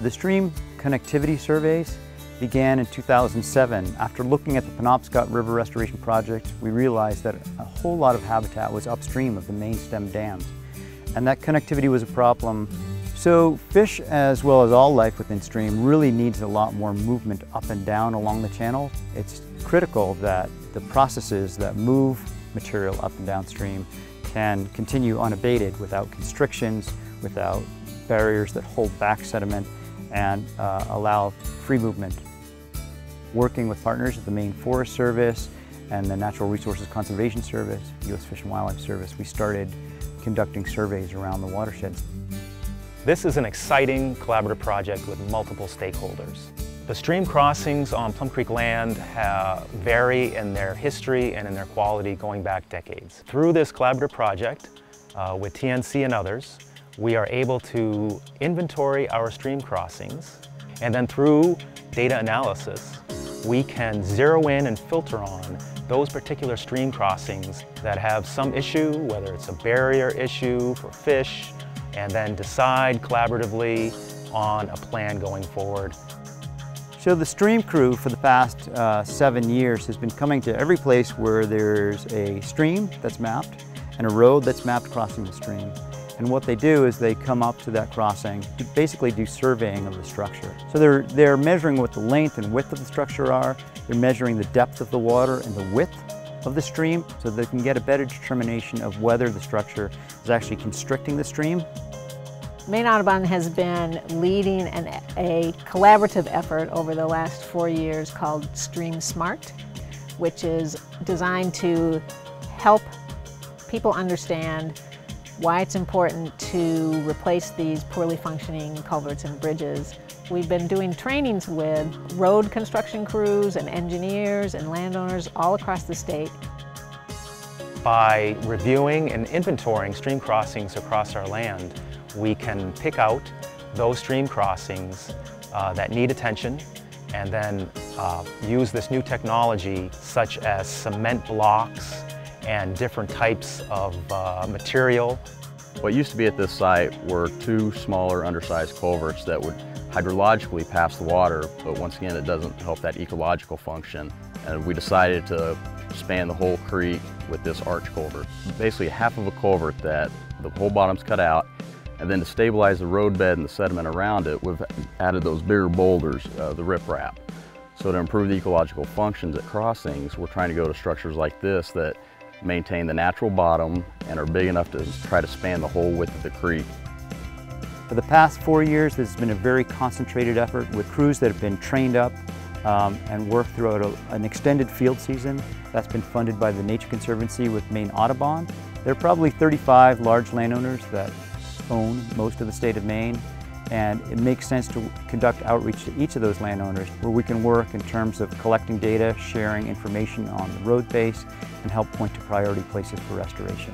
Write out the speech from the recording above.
The stream connectivity surveys began in 2007. After looking at the Penobscot River Restoration Project, we realized that a whole lot of habitat was upstream of the main stem dams, and that connectivity was a problem. So fish, as well as all life within stream, really needs a lot more movement up and down along the channel. It's critical that the processes that move material up and downstream can continue unabated without constrictions, without barriers that hold back sediment and allow free movement. Working with partners at the Maine Forest Service and the Natural Resources Conservation Service, U.S. Fish and Wildlife Service, we started conducting surveys around the watersheds. This is an exciting collaborative project with multiple stakeholders. The stream crossings on Plum Creek land vary in their history and in their quality going back decades. Through this collaborative project with TNC and others, we are able to inventory our stream crossings, and then through data analysis, we can zero in and filter on those particular stream crossings that have some issue, whether it's a barrier issue for fish, and then decide collaboratively on a plan going forward. So the stream crew for the past 7 years has been coming to every place where there's a stream that's mapped and a road that's mapped crossing the stream. And what they do is they come up to that crossing to basically do surveying of the structure. So they're measuring what the length and width of the structure are, they're measuring the depth of the water and the width of the stream so they can get a better determination of whether the structure is actually constricting the stream. Maine Audubon has been leading a collaborative effort over the last 4 years called Stream Smart, which is designed to help people understand why it's important to replace these poorly functioning culverts and bridges. We've been doing trainings with road construction crews and engineers and landowners all across the state. By reviewing and inventorying stream crossings across our land, we can pick out those stream crossings that need attention and then use this new technology such as cement blocks and different types of material. What used to be at this site were 2 smaller undersized culverts that would hydrologically pass the water, but once again it doesn't help that ecological function. And we decided to span the whole creek with this arch culvert. Basically half of a culvert that the whole bottom's cut out, and then to stabilize the roadbed and the sediment around it, we've added those bigger boulders, the riprap. So to improve the ecological functions at crossings, we're trying to go to structures like this that maintain the natural bottom and are big enough to try to span the whole width of the creek. For the past 4 years, this has been a very concentrated effort with crews that have been trained up and worked throughout an extended field season. That's been funded by the Nature Conservancy with Maine Audubon. There are probably 35 large landowners that own most of the state of Maine, and it makes sense to conduct outreach to each of those landowners where we can work in terms of collecting data, sharing information on the road base, and help point to priority places for restoration.